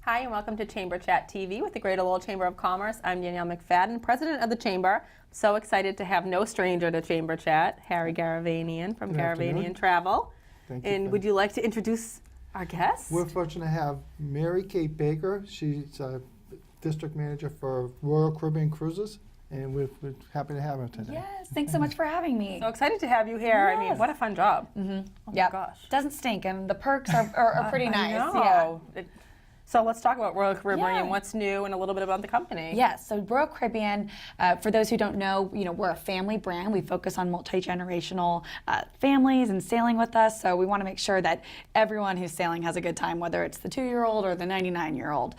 Hi, and welcome to Chamber Chat TV with the Greater Lowell Chamber of Commerce. I'm Danielle McFadden, President of the Chamber. So excited to have no stranger to Chamber Chat, Harry Garavanian from Garavanian Travel. Thank you. And would you like to introduce our guest? We're fortunate to have Mary Kate Baker. She's a district manager for Royal Caribbean Cruises, and we're happy to have her today. Yes, thanks so much for having me. So excited to have you here. Yes. I mean, what a fun job. Mm-hmm. Oh Yep. my gosh. Doesn't stink, and the perks are pretty nice. I know. Yeah. So let's talk about Royal Caribbean, Yeah. what's new, and a little bit about the company. Yes, so Royal Caribbean, for those who don't know, we're a family brand. We focus on multi-generational families and sailing with us. So we want to make sure that everyone who's sailing has a good time, whether it's the 2-year-old or the 99-year-old.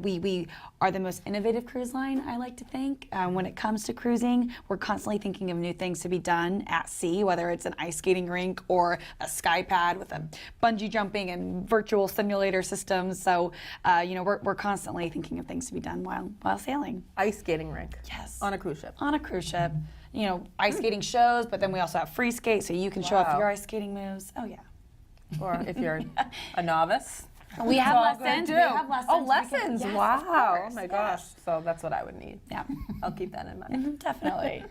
We are the most innovative cruise line, I like to think. When it comes to cruising, we're constantly thinking of new things to be done at sea, whether it's an ice skating rink or a sky pad with a bungee jumping and virtual simulator systems. So, we're constantly thinking of things to be done while sailing. Ice skating rink. Yes. On a cruise ship. On a cruise ship. Ice skating shows, but then we also have free skate, so you can show off Wow. your ice skating moves. Oh, yeah. Or if you're a novice. We have all good, lessons. too. We have lessons. Oh, We can- lessons. yes, of Wow. course, Oh, my yes. gosh. So that's what I would need. Yeah. I'll keep that in mind. Definitely.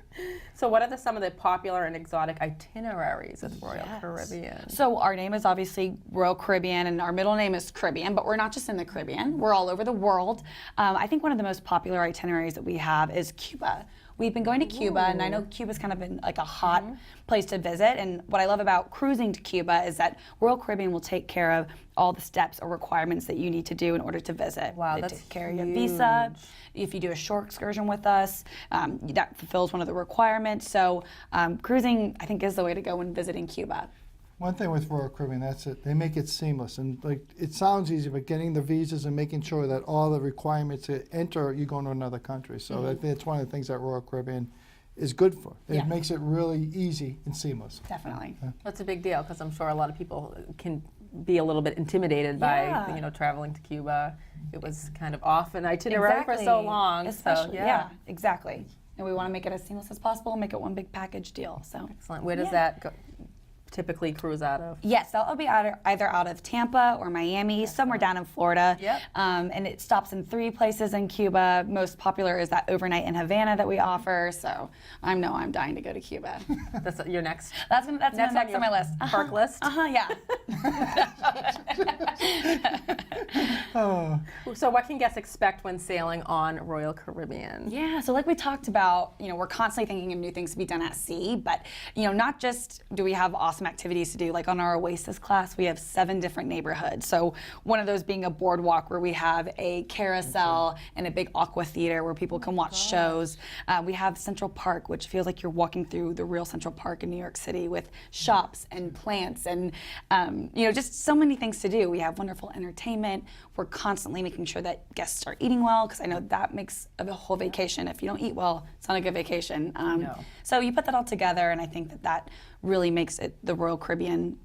So what are some of the popular and exotic itineraries with Royal Yes. Caribbean? So our name is obviously Royal Caribbean, and our middle name is Caribbean, but we're not just in the Caribbean. We're all over the world. I think one of the most popular itineraries that we have is Cuba. We've been going to Cuba, and I know Cuba's kind of been like a hot place to visit. And what I love about cruising to Cuba is that Royal Caribbean will take care of all the steps or requirements that you need to do in order to visit. Wow, They that's take care of your visa. If you do a shore excursion with us, that fulfills one of the requirements. So cruising, I think, is the way to go when visiting Cuba. One thing with Royal Caribbean, that's it. They make it seamless, and it sounds easy, but getting the visas and making sure that all the requirements to enter, you go to another country. So I think it's one of the things that Royal Caribbean is good for. It Yeah. makes it really easy and seamless. Definitely. That's a big deal because I'm sure a lot of people can be a little bit intimidated by traveling to Cuba. It was kind of off an itinerary for so long. Especially, so, yeah, exactly. And we want to make it as seamless as possible, make it one big package deal. So Excellent. Where does that go, typically cruise out of? yes, that'll be either out of Tampa or Miami, somewhere down in Florida. Yep. And it stops in 3 places in Cuba. Most popular is that overnight in Havana that we offer. So I know I'm dying to go to Cuba. That's your next. That's Next next on my list. Park list. Yeah. So what can guests expect when sailing on Royal Caribbean? Yeah, so like we talked about, we're constantly thinking of new things to be done at sea, but not just do we have awesome activities to do, like on our Oasis class, we have 7 different neighborhoods. So one of those being a boardwalk where we have a carousel and a big aqua theater where people can watch shows. We have Central Park, which feels like you're walking through the real Central Park in New York City with shops and plants and just so many things to do. We have wonderful entertainment. We're constantly making sure that guests are eating well, because I know that makes a whole vacation. If you don't eat well, it's not a good vacation. No. So you put that all together, and I think that really makes it the Royal Caribbean,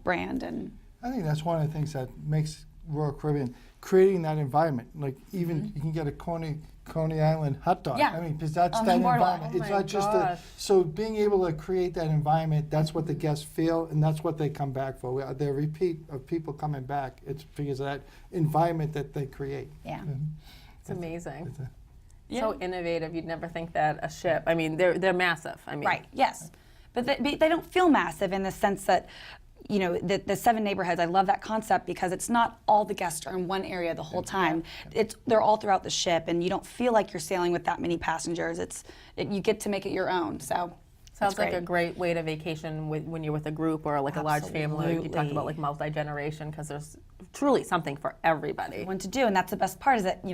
brand. And I think that's one of the things that makes Royal Caribbean, creating that environment. Like even you can get a Coney Island hot dog. Yeah. I mean, because that's On that the boardwalk. environment. Oh It's my not just gosh. so being able to create that environment, that's what the guests feel, and that's what they come back for. The repeat of people coming back, it's because of that environment that they create. yeah. It's amazing. It's a- So innovative. You'd never think that a ship. I mean, they're massive. I mean, Right, yes. But they don't feel massive in the sense that, the 7 neighborhoods, I love that concept because it's not all the guests are in one area the whole time. They're all throughout the ship, and you don't feel like you're sailing with that many passengers. You get to make it your own, so. Sounds like great. a great way to vacation when you're with a group or like a large family. You talked Absolutely. about like multi-generation because there's truly something for everybody. What to do, and that's the best part is that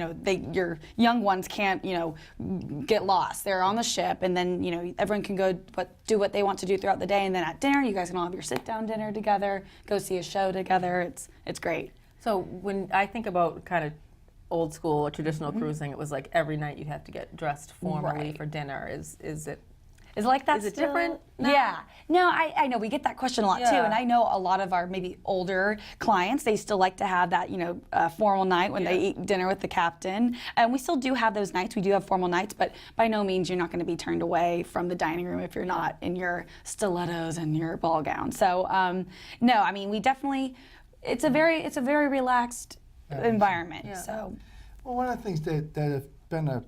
your young ones can't get lost. They're on the ship, and then everyone can go do what they want to do throughout the day, and then at dinner you guys can all have your sit-down dinner together, go see a show together. It's great. So when I think about kind of old school or traditional cruising, it was like every night you'd have to get dressed formally Right. for dinner. Is it? Is it like that Is it still? different now? Yeah. No, I know we get that question a lot too, Yeah. and I know a lot of our maybe older clients, they still like to have that formal night when they eat dinner with the captain, and we still do have those nights. We do have formal nights, but by no means you're not going to be turned away from the dining room if you're not in your stilettos and your ball gown. So no, I mean we definitely. It's a very relaxed environment. Yeah. So Well, one of the things that have been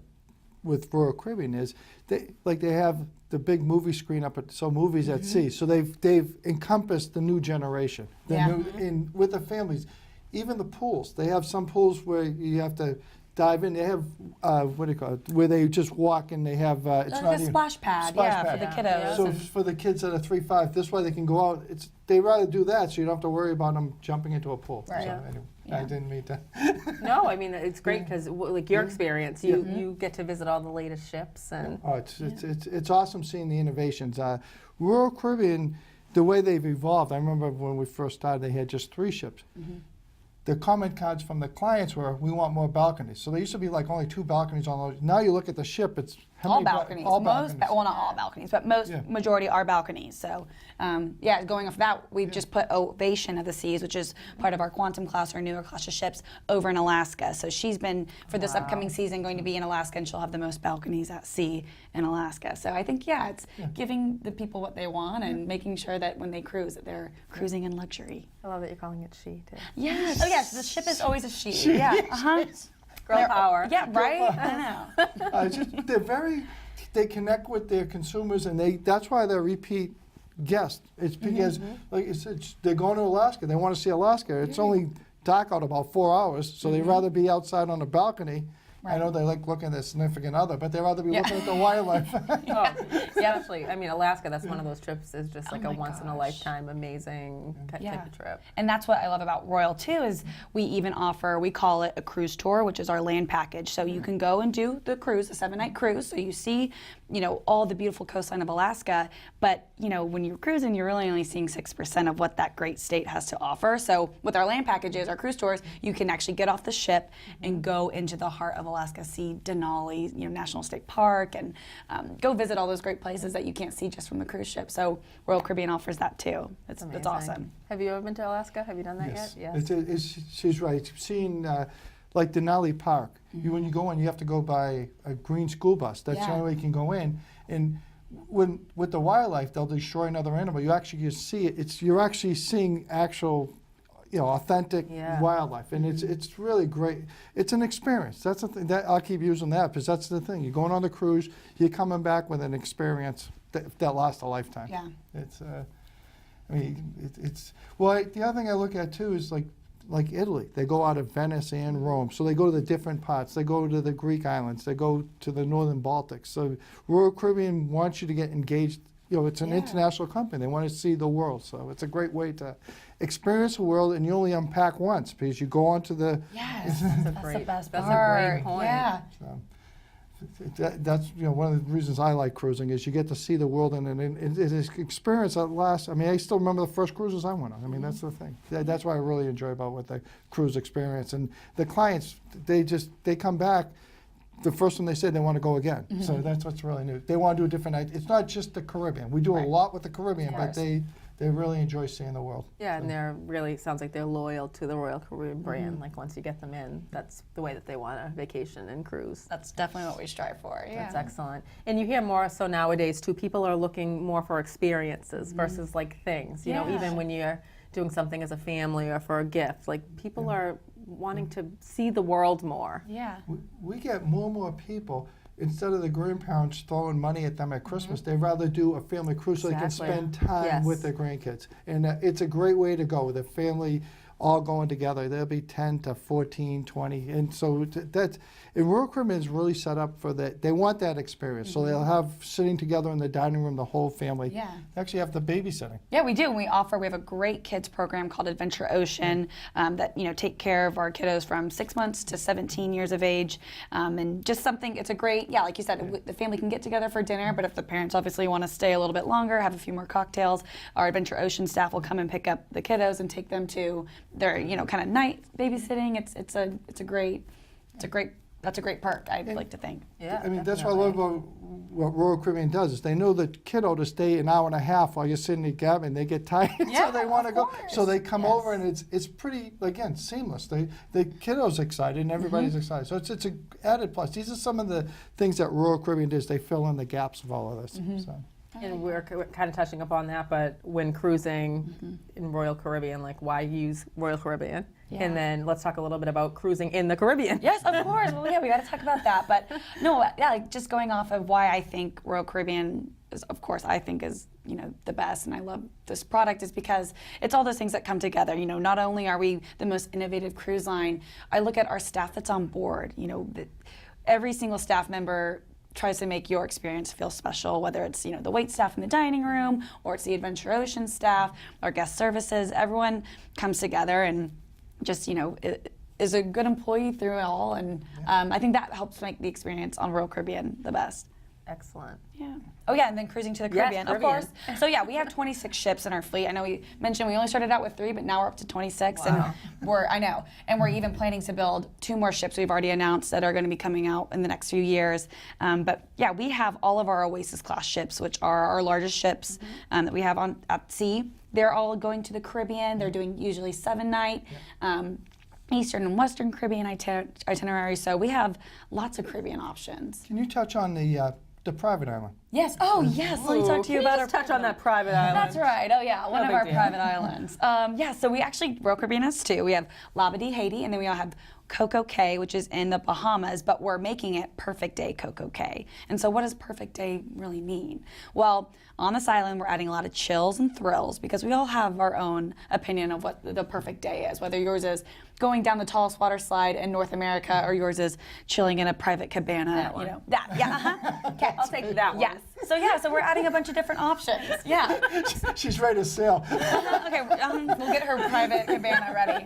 with Royal Caribbean is they have the big movie screen up at movies at sea. So they've encompassed the new generation. With the families, even the pools. They have some pools where you have to dive in. They have what do you call it? Where they just walk and they have it's like not a even splash pad, splash for pad. the kiddos. So for the kids that are 3-5, this way they can go out. They rather do that, so you don't have to worry about them jumping into a pool. Right. So Yeah. anyway, Yeah. I didn't mean to. No, I mean it's great because like your experience, you get to visit all the latest ships and Oh, it's awesome seeing the innovations. Royal Caribbean, the way they've evolved. I remember when we first started, they had just 3 ships. The comment cards from the clients were, "We want more balconies." So there used to be like only 2 balconies on those. Now you look at the ship, it's how All many balconies. all Most, balconies. well, not all balconies, but most Yeah. majority are balconies. So, going off that, we've just put Ovation of the Seas, which is part of our Quantum class, our newer class of ships, over in Alaska. So she's been for this upcoming season going to be in Alaska, and she'll have the most balconies at sea in Alaska. So I think it's giving the people what they want and making sure that when they cruise, that they're cruising in luxury. I love that you're calling it she too. Yes. Oh yes, the ship is always a she. Yeah. Girl power. Yeah. Right. I know. They connect with their consumers, and that's why they're repeat guests. It's because they're going to Alaska. They want to see Alaska. It's only dark out about 4 hours, so they'd rather be outside on the balcony. I know they like looking at their significant other, but they'd rather be looking at the wildlife. Actually, I mean Alaska. That's one of those trips is just like a my once in a gosh. lifetime amazing type of trip. And that's what I love about Royal too is we even offer, we call it a cruise tour, which is our land package. So you can go and do the cruise, a 7-night cruise. So you see, all the beautiful coastline of Alaska. But when you're cruising, you're really only seeing 6% of what that great state has to offer. So with our land packages, our cruise tours, you can actually get off the ship and go into the heart of Alaska, see Denali, National State Park, and go visit all those great places that you can't see just from the cruise ship. So Royal Caribbean offers that too. It's awesome. Have you ever been to Alaska? Have you done that yet? Yes. She's right. Seeing like Denali Park, when you go in, you have to go by a green school bus. That's the only way you can go in. And with the wildlife, they'll destroy another animal. You actually can see it. You're actually seeing actual, authentic wildlife, and it's really great. It's an experience. That's the thing that I'll keep using that because that's the thing. You're going on the cruise, you're coming back with an experience that lasts a lifetime. Yeah. It's the other thing I look at too is like Italy. They go out of Venice and Rome, so they go to the different parts. They go to the Greek islands. They go to the northern Baltic. So Royal Caribbean wants you to get engaged. It's an international company. They want to see the world. So it's a great way to experience the world, and you only unpack once because you go on to the. Yes, that's the best that's part. a great point. Yeah. That's one of the reasons I like cruising is you get to see the world and it is experience that lasts. I mean, I still remember the first cruises I went on. I mean, that's the thing. That's what I really enjoy about what the cruise experience. And the clients, they come back. The first one they say they want to go again. So that's what's really new. They want to do a different night. It's not just the Caribbean. We do a lot with the Caribbean, but they really enjoy seeing the world. Yeah, and they're really sounds like they're loyal to the Royal Caribbean brand. Like once you get them in, that's the way that they want a vacation and cruise. That's definitely what we strive for. Yeah. That's excellent. And you hear more so nowadays too. People are looking more for experiences versus like things. You know, even when you're doing something as a family or for a gift, like people are wanting to see the world more. Yeah. We get more and more people, instead of the grandparents throwing money at them at Christmas, they'd rather do a family cruise so they can spend time with their grandkids. And it's a great way to go with a family all going together. There'll be 10 to 14, 20. And so and Royal Caribbean is really set up for that. They want that experience. So they'll have sitting together in the dining room, the whole family. Yeah. They actually have the babysitting. Yeah, we do. We have a great kids program called Adventure Ocean that, take care of our kiddos from 6 months to 17 years of age. And just something, it's a great, like you said, the family can get together for dinner, but if the parents obviously want to stay a little bit longer, have a few more cocktails, our Adventure Ocean staff will come and pick up the kiddos and take them to their, kind of night babysitting. That's a great perk, I'd like to think. Yeah, I mean, that's what I love about what Royal Caribbean does is they know the kiddo to stay an hour and a half while you're sitting at Gavin. They get tired, so they want to go. So they come over, and it's pretty, again, seamless. The kiddo's excited, and everybody's excited. So it's an added plus. These are some of the things that Royal Caribbean does. They fill in the gaps of all of this. So. And we're kind of touching upon that, but when cruising in Royal Caribbean, like why use Royal Caribbean? Yeah. And then let's talk a little bit about cruising in the Caribbean. Yes, of course. Well, yeah, we got to talk about that. But no, yeah, like just going off of why I think Royal Caribbean is, of course, I think is, you know, the best, and I love this product is because it's all those things that come together. You know, not only are we the most innovative cruise line, I look at our staff that's on board. You know, every single staff member tries to make your experience feel special, whether it's, you know, the wait staff in the dining room or it's the Adventure Ocean staff, our guest services. Everyone comes together and just, you know, is a good employee through it all, and I think that helps make the experience on Royal Caribbean the best. Excellent. Yeah. Oh yeah, and then cruising to the Caribbean, Caribbean. of course. So yeah, we have 26 ships in our fleet. I know we mentioned we only started out with 3, but now we're up to 26, Wow. and we're even planning to build 2 more ships we've already announced that are going to be coming out in the next few years. But yeah, we have all of our Oasis class ships, which are our largest ships that we have at sea. They're all going to the Caribbean. They're doing usually 7-night. Eastern and Western Caribbean itinerary. So we have lots of Caribbean options. Can you touch on the private island? Yes. Oh, yes. Let me talk to you about our touch on that private island. That's right. Oh, yeah. One of big our deal. private islands. Yeah. So we actually Royal Caribbean has 2. We have Labadee, Haiti, and then we all have Coco Cay, which is in the Bahamas, but we're making it Perfect Day Coco Cay. And so what does Perfect Day really mean? Well, on this island, we're adding a lot of chills and thrills because we all have our own opinion of what the perfect day is, whether yours is going down the tallest water slide in North America or yours is chilling in a private cabana. That one. You know, that, yeah, uh-huh. Okay. I'll take that one. Yes. So we're adding a bunch of different options. Yeah. She's ready to sail. Okay, we'll get her private cabana ready.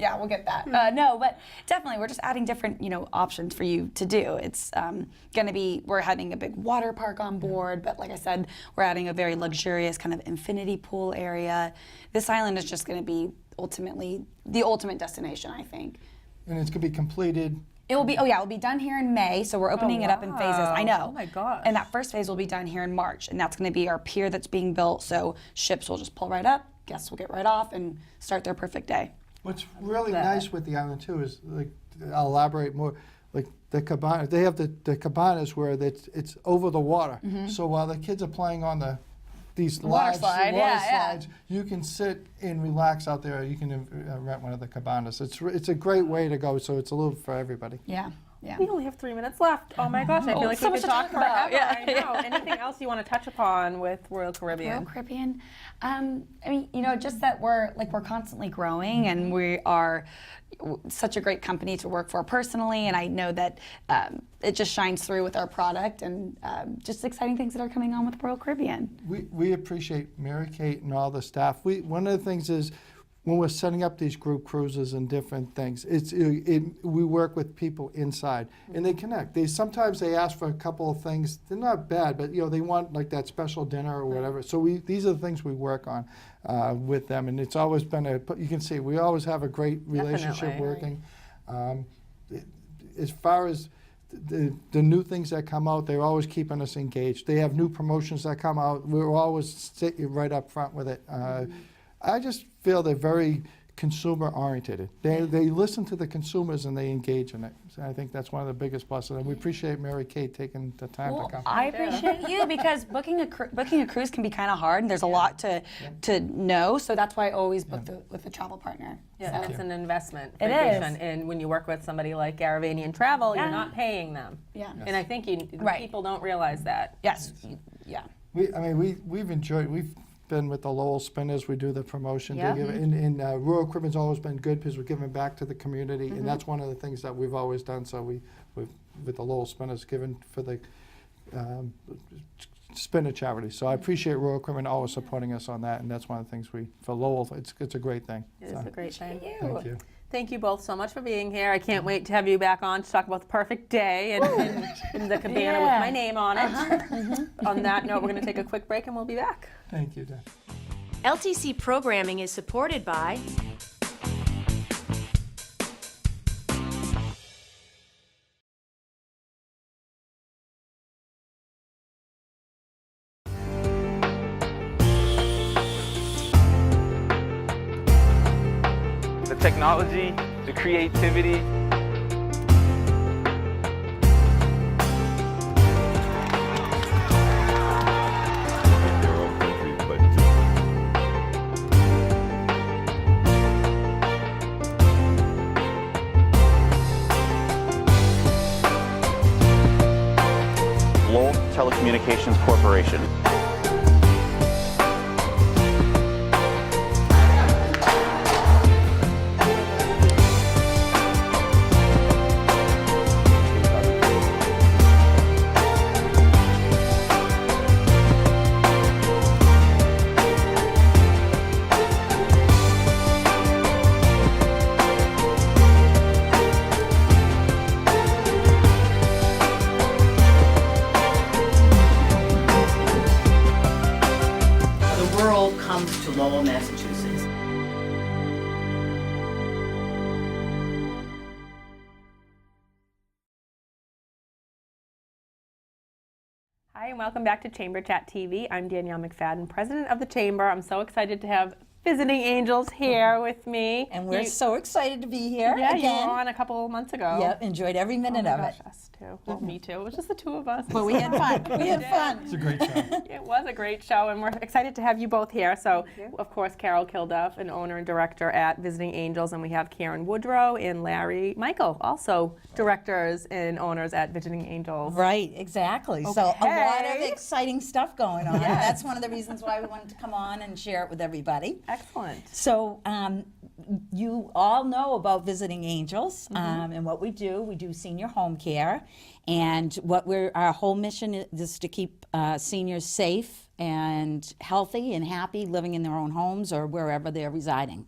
Yeah, we'll get that. No, but definitely, we're just adding different, you know, options for you to do. It's going to be, we're having a big water park on board, but like I said, we're adding a very luxurious kind of infinity pool area. This island is just going to be ultimately the ultimate destination, I think. And it's going to be completed. It will be, it'll be done here in May, so we're opening it up in phases. I know. Oh my gosh. And that first phase will be done here in March, and that's going to be our pier that's being built, so ships will just pull right up, guests will get right off, and start their perfect day. What's really nice with the island too is, like, I'll elaborate more, like the cabana. They have the cabanas where it's over the water. So while the kids are playing on these water slide, slides, you can sit and relax out there. You can rent one of the cabanas. It's a great way to go. So it's a little for everybody. Yeah. Yeah. We only have 3 minutes left. Oh my gosh, I feel like so we much could to talk talk about. forever. Yeah. I know. Anything else you want to touch upon with Royal Caribbean? Royal Caribbean. I mean, you know, just that we're constantly growing, and we are such a great company to work for personally, and I know that it just shines through with our product and just exciting things that are coming on with Royal Caribbean. We appreciate Mary Kate and all the staff. One of the things is, when we're setting up these group cruises and different things, we work with people inside, and they connect. Sometimes they ask for a couple of things. They're not bad, but you know, they want like that special dinner or whatever. So these are the things we work on with them, and it's always been you can see we always have a great relationship Definitely. working. As far as the new things that come out, they're always keeping us engaged. They have new promotions that come out. We're always right up front with it. I just feel they're very consumer oriented. They listen to the consumers and they engage in it. So I think that's one of the biggest pluses. And we appreciate Mary Kate taking the time to come. I appreciate you because booking a cruise can be kind of hard, and there's a lot to know. So that's why I always book with a travel partner. Yeah, So- it's an investment. It vacation. is. And when you work with somebody like Garavanian Travel, Yeah. you're not paying them. Yeah. And I think Right. people don't realize that. Yes. Yeah. We've enjoyed. We've been with the Lowell Spinners. We do the promotion. Yeah. And Royal Caribbean's always been good because we're giving back to the community, and that's one of the things that we've always done. So we've with the Lowell Spinners given for the Spinner charity. So I appreciate Royal Caribbean always supporting us on that, and that's one of the things for Lowell. It's a great thing. It is a great thing. Thank you. Thank you both so much for being here. I can't wait to have you back on to talk about the perfect day and the cabana with my name on it. On that note, we're going to take a quick break and we'll be back. Thank you, Dan. LTC programming is supported by the technology, the creativity. Telecommunications Corporation. The world comes to Lowell, Massachusetts. Hi, and welcome back to Chamber Chat TV. I'm Danielle McFadden, president of the Chamber. I'm so excited to have visiting angels here with me. And we're so excited to be here Yeah, again. you were on a couple of months ago. Yep, enjoyed every minute Oh my of gosh, it. us too. Well, me too. It was just the two of us. But we had fun. We had fun. It's a great show. It was a great show, and we're excited to have you both here. So, of course, Carol Kilduff, an owner and director at Visiting Angels, and we have Karen Woodrow and Larry Michel, also directors and owners at Visiting Angels. Right, exactly. So a lot of Okay. exciting stuff going on. And that's one of the reasons why we wanted to come on and share it with everybody. Excellent. So you all know about Visiting Angels and what we do. We do senior home care, and our whole mission is to keep seniors safe and healthy and happy living in their own homes or wherever they're residing.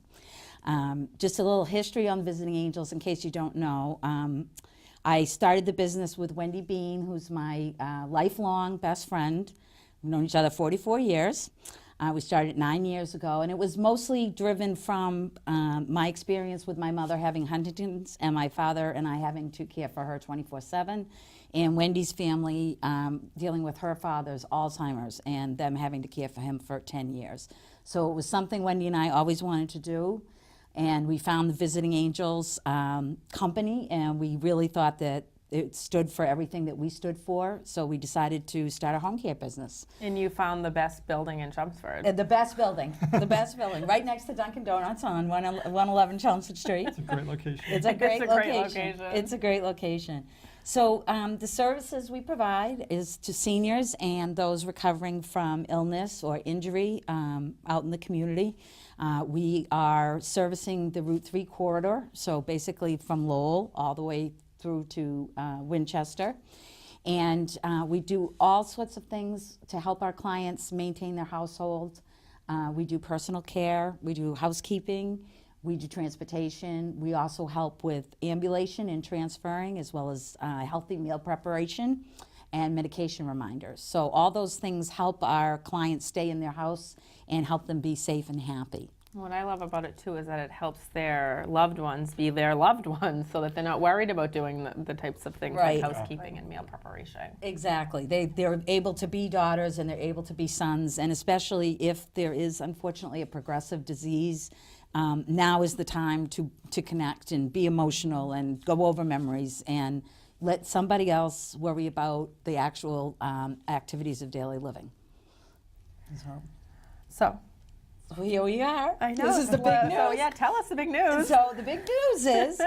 Just a little history on Visiting Angels in case you don't know. I started the business with Wendy Bean, who's my lifelong best friend. We've known each other 44 years. We started 9 years ago, and it was mostly driven from my experience with my mother having Huntington's and my father and I having to care for her 24/7, and Wendy's family dealing with her father's Alzheimer's and them having to care for him for 10 years. So it was something Wendy and I always wanted to do, and we found the Visiting Angels company, and we really thought that it stood for everything that we stood for, so we decided to start a home care business. And you found the best building in Chelmsford. The best building, right next to Dunkin' Donuts on 111 Chelmsford Street. It's a great location. It's a great It's a great location. location. It's a great location. So the services we provide is to seniors and those recovering from illness or injury out in the community. We are servicing the Route 3 corridor, so basically from Lowell all the way through to Winchester. And we do all sorts of things to help our clients maintain their household. We do personal care, we do housekeeping, we do transportation. We also help with ambulation and transferring, as well as healthy meal preparation and medication reminders. So all those things help our clients stay in their house and help them be safe and happy. What I love about it too is that it helps their loved ones be their loved ones, so that they're not worried about doing the types of things Right. like housekeeping and meal preparation. Exactly. They're able to be daughters and they're able to be sons, and especially if there is unfortunately a progressive disease, now is the time to connect and be emotional and go over memories and let somebody else worry about the actual activities of daily living. So, Here we are. I know. This is the big news. So, yeah, tell us the big news. So the big news is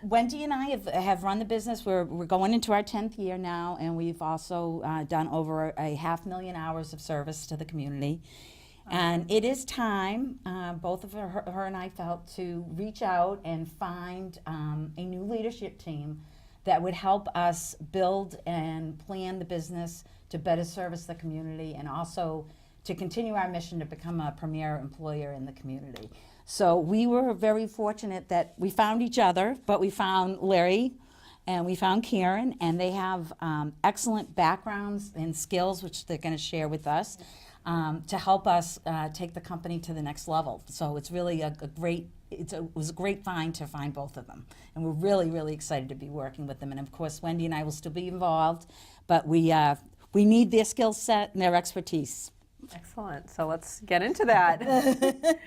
Wendy and I have run the business. We're going into our 10th year now, and we've also done over 500,000 hours of service to the community. And it is time, both of her and I felt, to reach out and find a new leadership team that would help us build and plan the business to better service the community and also to continue our mission to become a premier employer in the community. So we were very fortunate that we found each other, but we found Larry and we found Karen, and they have excellent backgrounds and skills, which they're gonna share with us, to help us take the company to the next level. So it's really it was a great find to find both of them. And we're really, really excited to be working with them. And of course, Wendy and I will still be involved, but we need their skill set and their expertise. Excellent. So let's get into that.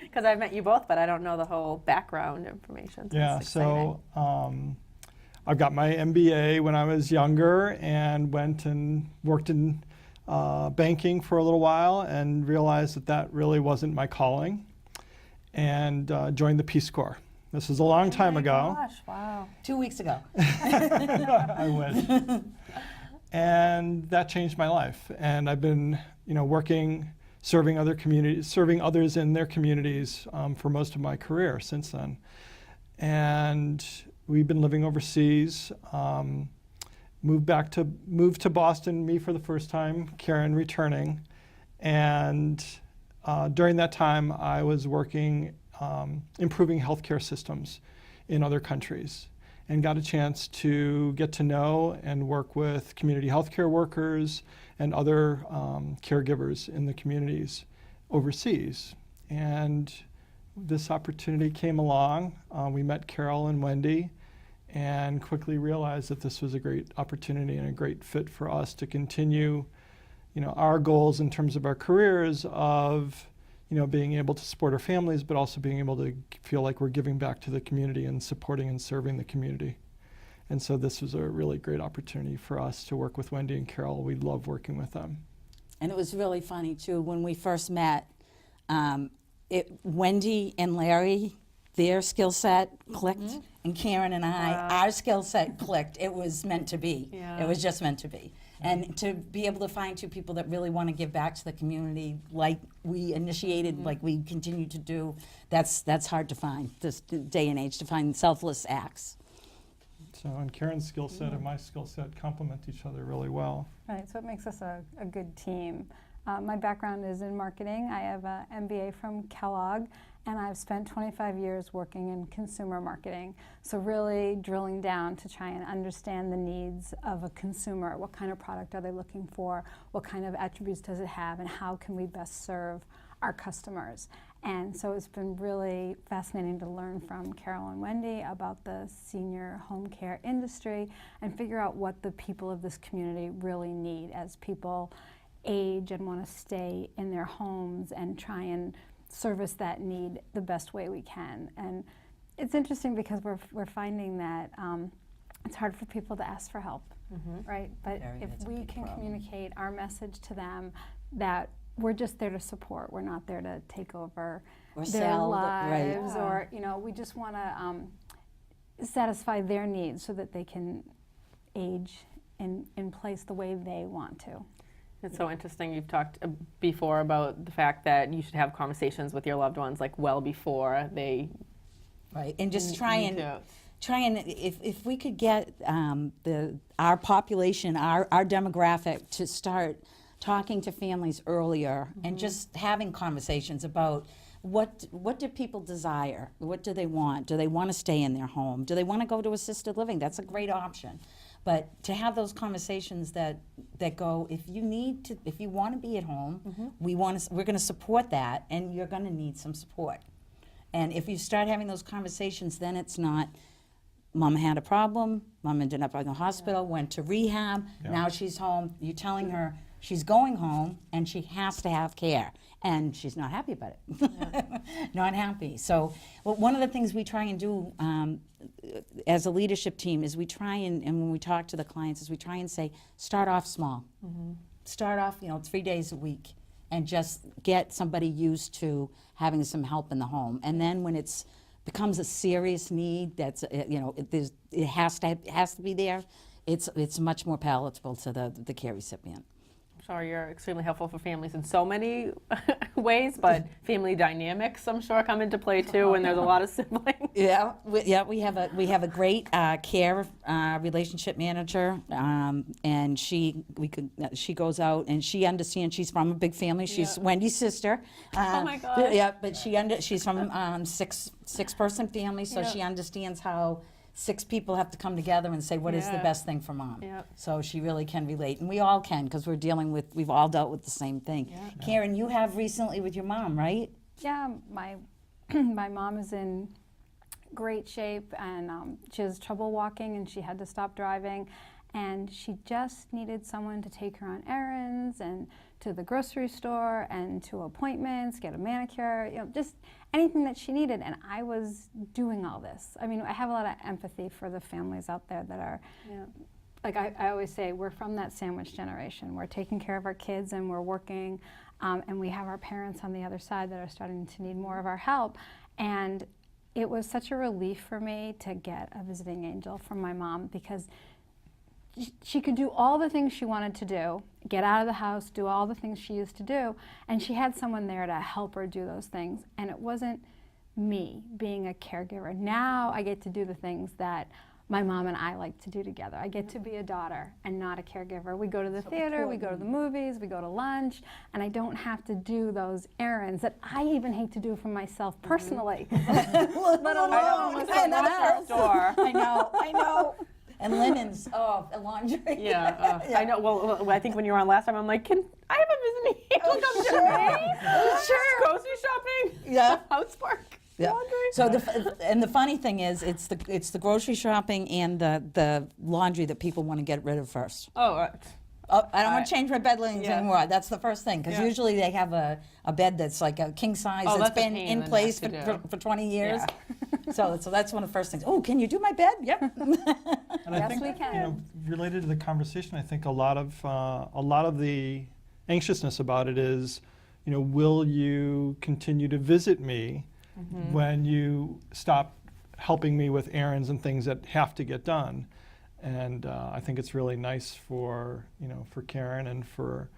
Because I've met you both, but I don't know the whole background information. So Yeah, it's exciting. so I got my MBA when I was younger and went and worked in banking for a little while and realized that that really wasn't my calling, and joined the Peace Corps. This was a long time ago. Gosh, wow. 2 weeks ago. I wish. And that changed my life. And I've been, working, serving other communities, serving others in their communities for most of my career since then. And we've been living overseas. Moved to Boston, me for the first time, Karen returning. And during that time, I was working improving healthcare systems in other countries, and got a chance to get to know and work with community healthcare workers and other caregivers in the communities overseas. And this opportunity came along. We met Carol and Wendy and quickly realized that this was a great opportunity and a great fit for us to continue, our goals in terms of our careers of being able to support our families, but also being able to feel like we're giving back to the community and supporting and serving the community. And so this was a really great opportunity for us to work with Wendy and Carol. We love working with them. And it was really funny, too, when we first met, Wendy and Larry, their skill set clicked, and Karen and our skill set clicked. It was meant to be. Yeah. It was just meant to be. And to be able to find two people that really want to give back to the community, like we initiated, like we continue to do, that's hard to find this day and age, to find selfless acts. So, and Karen's skill set and my skill set complement each other really well. Right, so it makes us a good team. My background is in marketing. I have an MBA from Kellogg, and I've spent 25 years working in consumer marketing. So really drilling down to try and understand the needs of a consumer. What kind of product are they looking for? What kind of attributes does it have? And how can we best serve our customers? And so it's been really fascinating to learn from Carol and Wendy about the senior home care industry and figure out what the people of this community really need as people age and want to stay in their homes, and try and service that need the best way we can. And it's interesting because we're finding that it's hard for people to ask for help, right? But if we can communicate our message to them that we're just there to support, we're not there to take over Or their sell, lives, right. or we just want to satisfy their needs so that they can age in place the way they want to. It's so interesting. You've talked before about the fact that you should have conversations with your loved ones like well before they. Right, and just try and to- if we could get our population, our demographic to start talking to families earlier and just having conversations about what do people desire? What do they want? Do they want to stay in their home? Do they want to go to assisted living? That's a great option. But to have those conversations that go, if you want to be at home, we're going to support that, and you're going to need some support. And if you start having those conversations, then it's not, Mom had a problem, Mom ended up in the hospital, went to rehab, now she's home. You're telling her she's going home and she has to have care. And she's not happy about it. Not happy. So one of the things we try and do as a leadership team is we try and when we talk to the clients, is we try and say, start off small. Start off, 3 days a week, and just get somebody used to having some help in the home. And then when it's becomes a serious need, that's it has to be there. It's much more palatable to the care recipient. I'm sure you're extremely helpful for families in so many ways, but family dynamics, I'm sure, come into play too when there's a lot of siblings. We have a great care relationship manager, and she goes out and she understands. She's from a big family. She's Wendy's sister. Oh my gosh. Yeah, but she's from six-person family, so she understands how 6 people have to come together and say, what is the best thing for Mom? So she really can relate. And we all can, because we've all dealt with the same thing. Karen, you have recently with your mom, right? Yeah, my mom is in great shape, and she has trouble walking, and she had to stop driving. And she just needed someone to take her on errands and to the grocery store and to appointments, get a manicure, just anything that she needed. And I was doing all this. I mean, I have a lot of empathy for the families out there that are, like I always say, we're from that sandwich generation. We're taking care of our kids and we're working, and we have our parents on the other side that are starting to need more of our help. And it was such a relief for me to get a visiting angel from my mom, because she could do all the things she wanted to do, get out of the house, do all the things she used to do, and she had someone there to help her do those things. And it wasn't me being a caregiver. Now I get to do the things that my mom and I like to do together. I get to be a daughter and not a caregiver. We go to the theater, we go to the movies, we go to lunch, and I don't have to do those errands that I even hate to do for myself personally. Let alone with someone else. Door. I know. And linens, laundry. Yeah, I know. Well, I think when you were on last time, I'm like, can I have a visiting angel come to me? Sure. Grocery shopping. Yeah. Housework. Yeah. Laundry. So the funny thing is, it's the grocery shopping and the laundry that people want to get rid of first. Oh, I don't want to change my bed linens Yeah. anymore. That's the first thing, because Yeah. usually they have a bed that's like a king size Oh, that's that's a been pain in in the place neck to do. for 20 years. Yeah. So that's one of the first things. Oh, can you do my bed? Yep. And I Yes, think, we can. you know, related to the conversation, I think a lot of the anxiousness about it is, you know, will you continue to visit me when you stop helping me with errands and things that have to get done? And I think it's really nice for, you know, for Karen and for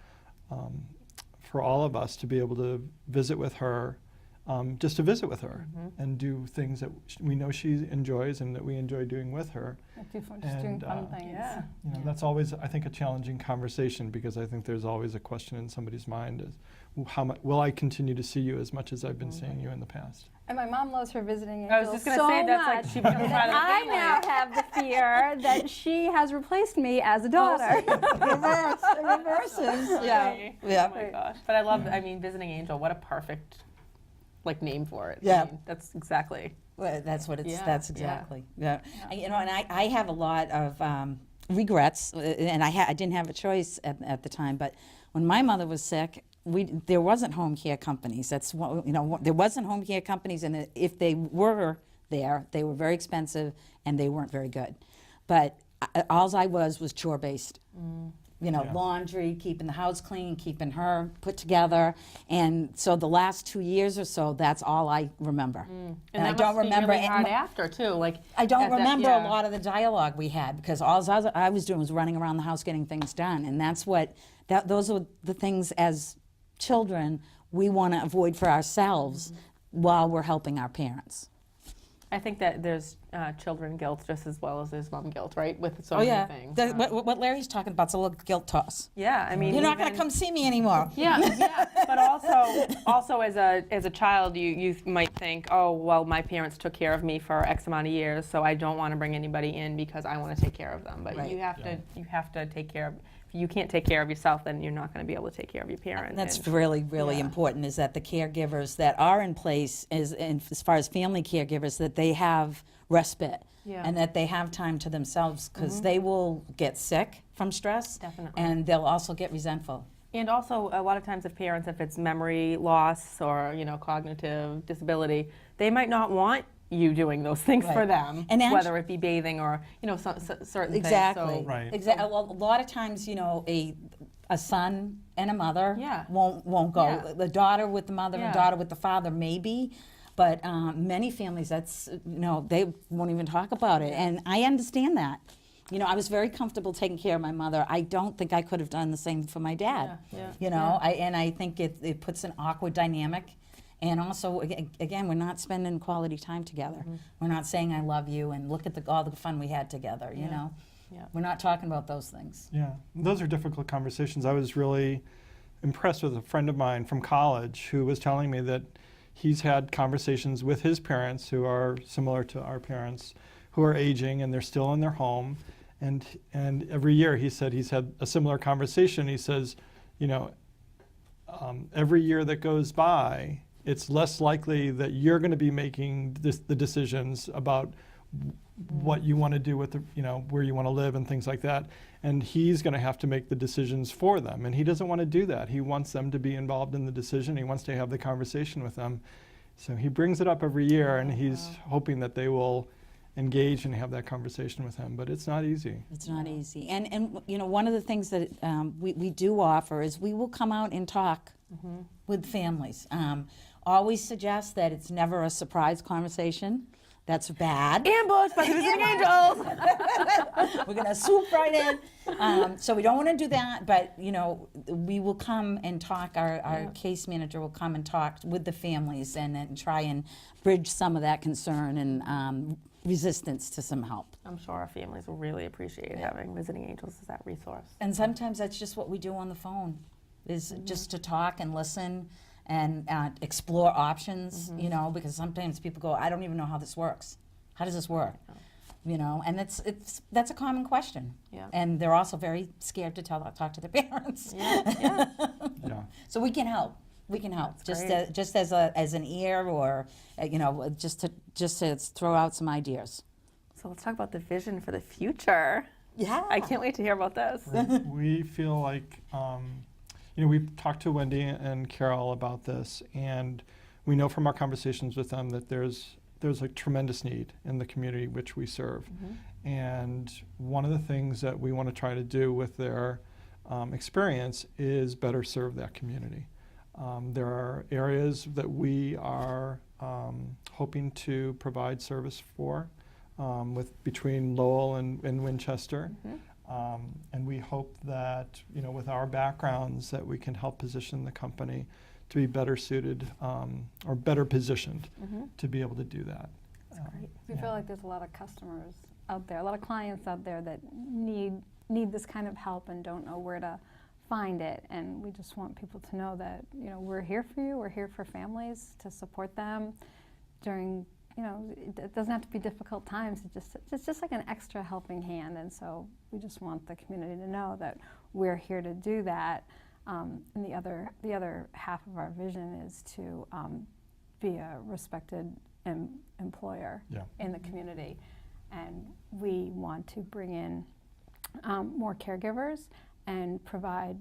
all of us to be able to visit with her, just to visit with her and do things that we know she enjoys and that we enjoy doing with her. Just doing And, fun things. yeah. You know, that's always, I think, a challenging conversation, because I think there's always a question in somebody's mind: is how much will I continue to see you as much as I've been seeing you in the past? And my mom loves her visiting angel I was just gonna so say, that's like much she becomes that part of the I family. now have the fear that she has replaced me as a daughter. Reverses. Yeah. Yeah. Oh my gosh. But I love, I mean, visiting angel, what a perfect name for it. Yeah. I mean, that's exactly. Well, that's what it's. Yeah, That's yeah. exactly. Yeah. You know, and I have a lot of regrets, and I didn't have a choice at the time. But when my mother was sick, there wasn't home care companies. That's what, you know, there wasn't home care companies, and if they were there, they were very expensive and they weren't very good. But all I was chore based. You know, Yeah. laundry, keeping the house clean, keeping her put together. And so the last 2 years or so, that's all I remember. And I that don't must be remember really it- hard after too. Like I don't at that- remember yeah. a lot of the dialogue we had, because all I was doing was running around the house getting things done. And that's those are the things as children we want to avoid for ourselves while we're helping our parents. I think that there's children guilt just as well as there's mom guilt, right? With so many things. What Larry's talking about is a little guilt toss. Yeah, I mean, You're not going to even- come see me anymore. Yeah, but also as a child, you might think, oh well, my parents took care of me for X amount of years, so I don't want to bring anybody in because I want to take care of them. But Right. you have to take care of. If you can't take care of yourself, then you're not going to be able to take care of your parent. That's And- really, really yeah. important, is that the caregivers that are in place, as far as family caregivers, that they have respite Yeah. and that they have time to themselves, because they will get sick from stress. Definitely. And they'll also get resentful. And also, a lot of times, if parents, if it's memory loss or cognitive disability, they might not want you doing those things Right. for them, And whether it be bathing or certain Exactly. things. So, Right. Exactly. Well, a lot of times, a son and a mother Yeah. won't go. Yeah. The daughter with the mother Yeah. and daughter with the father, maybe. But many families, they won't even talk about it. And I understand that. I was very comfortable taking care of my mother. I don't think I could have done the same for my dad. Yeah. I think it puts an awkward dynamic. And also, again, we're not spending quality time together. We're not saying I love you and look at all the fun we had together, you know. Yeah. We're not talking about those things. Yeah, those are difficult conversations. I was really impressed with a friend of mine from college who was telling me that he's had conversations with his parents, who are similar to our parents, who are aging and they're still in their home. And every year he said he's had a similar conversation. He says, every year that goes by, it's less likely that you're going to be making the decisions about what you want to do with where you want to live and things like that. And he's going to have to make the decisions for them. And he doesn't want to do that. He wants them to be involved in the decision. He wants to have the conversation with them. So he brings it up every year, and he's hoping that they will engage and have that conversation with him. But it's not easy. It's not easy. And one of the things that we do offer is we will come out and talk with families. Always suggest that it's never a surprise conversation. That's bad. Ambushed by the visiting angels. We're gonna swoop right in. So we don't want to do that, but we will come and talk. Our case manager will come and talk with the families and try and bridge some of that concern and resistance to some help. I'm sure our families will really appreciate having visiting angels as that resource. And sometimes that's just what we do on the phone, is just to talk and listen and explore options, because sometimes people go, I don't even know how this works. How does this work? And that's a common question. Yeah. And they're also very scared to talk to their parents. Yeah. So we can help. We can help. That's Just as an ear, or just to throw out some ideas. So let's talk about the vision for the future. Yeah. I can't wait to hear about this. We feel like, we've talked to Wendy and Carol about this, and we know from our conversations with them that there's a tremendous need in the community which we serve. And one of the things that we want to try to do with their experience is better serve that community. There are areas that we are hoping to provide service for between Lowell and Winchester. And we hope that, with our backgrounds, that we can help position the company to be better suited or better positioned to be able to do that. We feel like there's a lot of customers out there, a lot of clients out there that need this kind of help and don't know where to find it. And we just want people to know that, we're here for you. We're here for families to support them during, it doesn't have to be difficult times. It's just like an extra helping hand. And so we just want the community to know that we're here to do that. And the other half of our vision is to be a respected employer in the community. And we want to bring in more caregivers and provide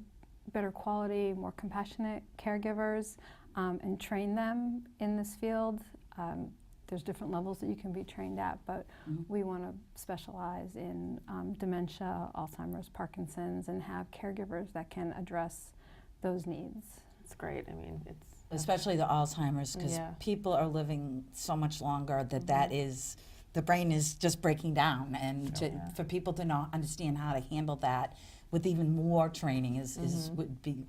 better quality, more compassionate caregivers, and train them in this field. There's different levels that you can be trained at, but we want to specialize in dementia, Alzheimer's, Parkinson's, and have caregivers that can address those needs. It's great. I mean, it's Especially the Alzheimer's, because people are living so much longer that is, the brain is just breaking down, and for people to not understand how to handle that with even more training would be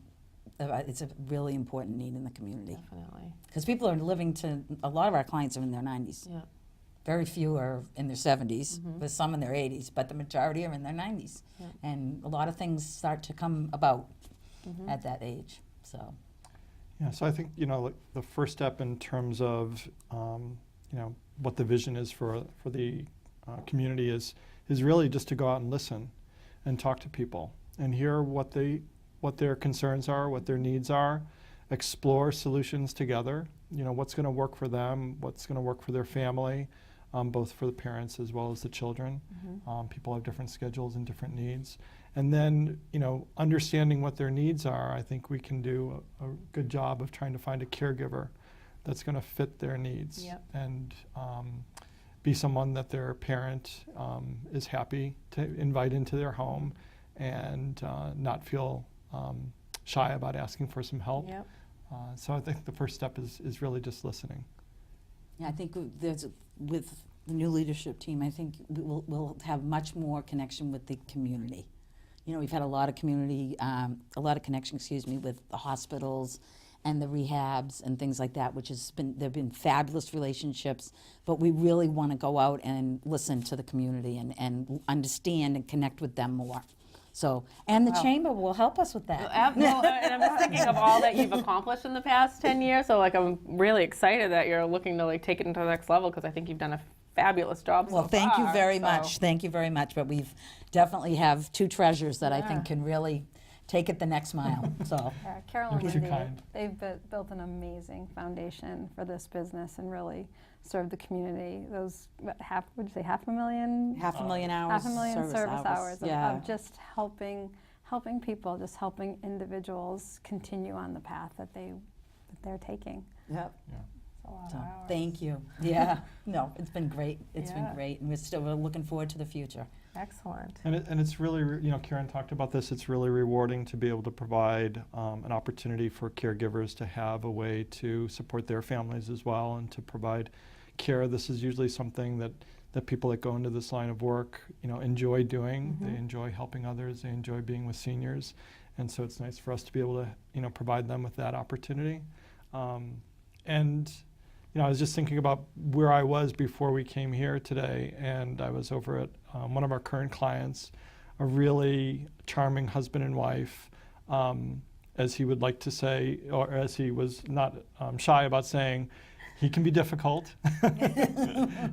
it's a really important need in the community. Definitely. Because people are living to, a lot of our clients are in their 90s. Yeah. Very few are in their 70s, with some in their 80s, but the majority are in their 90s. Yeah. And a lot of things start to come about at that age. So. Yeah, so I think, like the first step in terms of, what the vision is for the community is really just to go out and listen and talk to people and hear what their concerns are, what their needs are, explore solutions together, what's going to work for them, what's going to work for their family, both for the parents as well as the children. People have different schedules and different needs. And then, understanding what their needs are, I think we can do a good job of trying to find a caregiver that's going to fit their needs and be someone that their parent is happy to invite into their home and not feel shy about asking for some help. Yep. So I think the first step is really just listening. Yeah, I think with the new leadership team, I think we'll have much more connection with the community. We've had a lot of connection, with the hospitals and the rehabs and things like that, there've been fabulous relationships, but we really want to go out and listen to the community and understand and connect with them more. So, and the chamber will help us with that. And I'm just thinking of all that you've accomplished in the past 10 years. So, I'm really excited that you're looking to take it into the next level, because I think you've done a fabulous job so Well, thank you far, very so. much. Thank you very much. But we've definitely have two treasures that I think can really take it the next mile. So, Carol and You're too Wendy, kind. they've built an amazing foundation for this business and really served the community. Those, half a million? $500,000 hours. 500,000 service hours Yeah. of just helping people, just helping individuals continue on the path that they're taking. Yep. It's a lot of So, hours. thank you. Yeah. No, it's been great. It's Yeah. been great, and we're looking forward to the future. Excellent. And it's really, Karen talked about this, it's really rewarding to be able to provide an opportunity for caregivers to have a way to support their families as well, and to provide care. This is usually something that people that go into this line of work, enjoy doing. They enjoy helping others. They enjoy being with seniors. And so it's nice for us to be able to, provide them with that opportunity. And I was just thinking about where I was before we came here today, and I was over at one of our current clients, a really charming husband and wife, as he would like to say, or as he was not shy about saying, he can be difficult.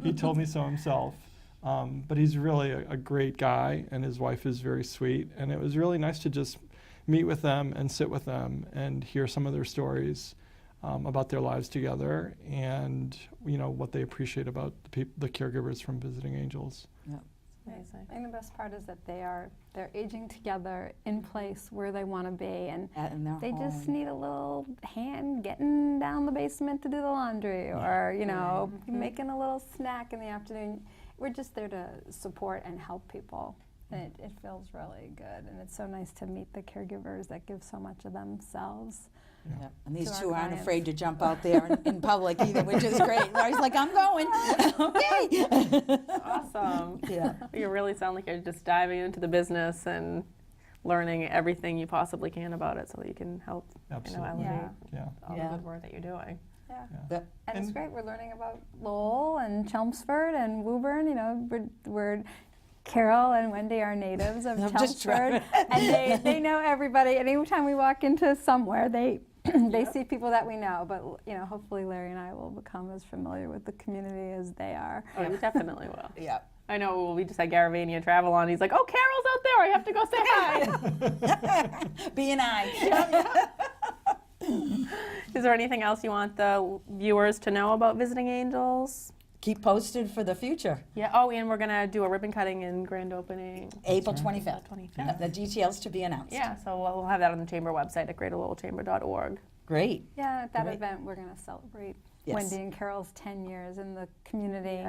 He told me so himself. But he's really a great guy, and his wife is very sweet. And it was really nice to just meet with them and sit with them and hear some of their stories about their lives together, and what they appreciate about the caregivers from Visiting Angels. Yeah. Amazing. I think the best part is that they're aging together in place where they want to be, and In their they just home. need a little hand getting down the basement to do the laundry, or making a little snack in the afternoon. We're just there to support and help people. And it feels really good, and it's so nice to meet the caregivers that give so much of themselves. Yeah. And these To our two aren't clients. afraid to jump out there in public either, which is great. Larry's like, I'm going. Okay. Awesome. Yeah. You really sound like you're just diving into the business and learning everything you possibly can about it, so that you can help Absolutely. elevate Yeah. all Yeah. the good work that you're doing. Yeah. Yep. And it's And- great. We're learning about Lowell and Chelmsford and Woburn. We're Carol and Wendy are natives of I'm just trying Chelmsford, and they know everybody. And anytime we walk into somewhere, they see people that we know. But hopefully Larry and I will become as familiar with the community as they are. Oh, you definitely will. Yeah. I know we just had Garavanian travel on. He's like, oh, Carol's out there. I have to go say hi. B&I. Is there anything else you want the viewers to know about Visiting Angels? Keep posted for the future. Yeah. Oh, and we're going to do a ribbon cutting and grand opening. April 25th. 25th. The details to be announced. Yeah, so we'll have that on the chamber website at greaterlowellchamber.org. Great. Yeah, at that Great. event, we're going to celebrate Yes. Wendy and Carol's 10 years in the community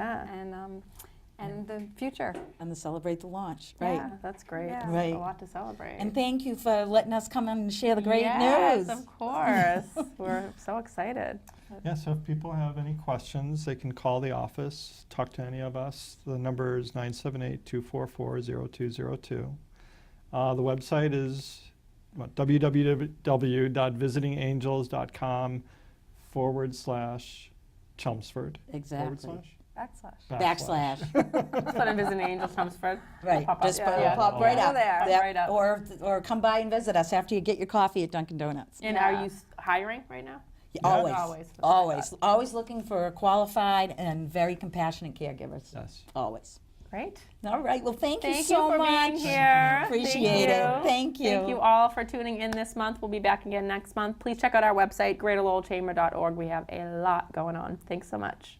and the future. And to celebrate the launch. Right. Yeah, that's great. Yeah. There's Right. a lot to celebrate. And thank you for letting us come and share the great yes, news. of course. We're so excited. Yeah, so if people have any questions, they can call the office, talk to any of us. The number is 978-244-0202. The website is www.visitingangels.com/Chelmsford. Exactly. Backslash. Put in Visiting Angels Chelmsford. Right. Pop up. Just Yeah. pop right Go up. there. Yep. Right up. Or come by and visit us after you get your coffee at Dunkin' Donuts. And are you hiring right now? Always. Always. Always. Always looking for qualified and very compassionate caregivers. Yes. Always. Great. All right. Well, thank you Thank so you for much. being here. Appreciate it. Thank you. Thank you all for tuning in this month. We'll be back again next month. Please check out our website, greaterlowellchamber.org. We have a lot going on. Thanks so much.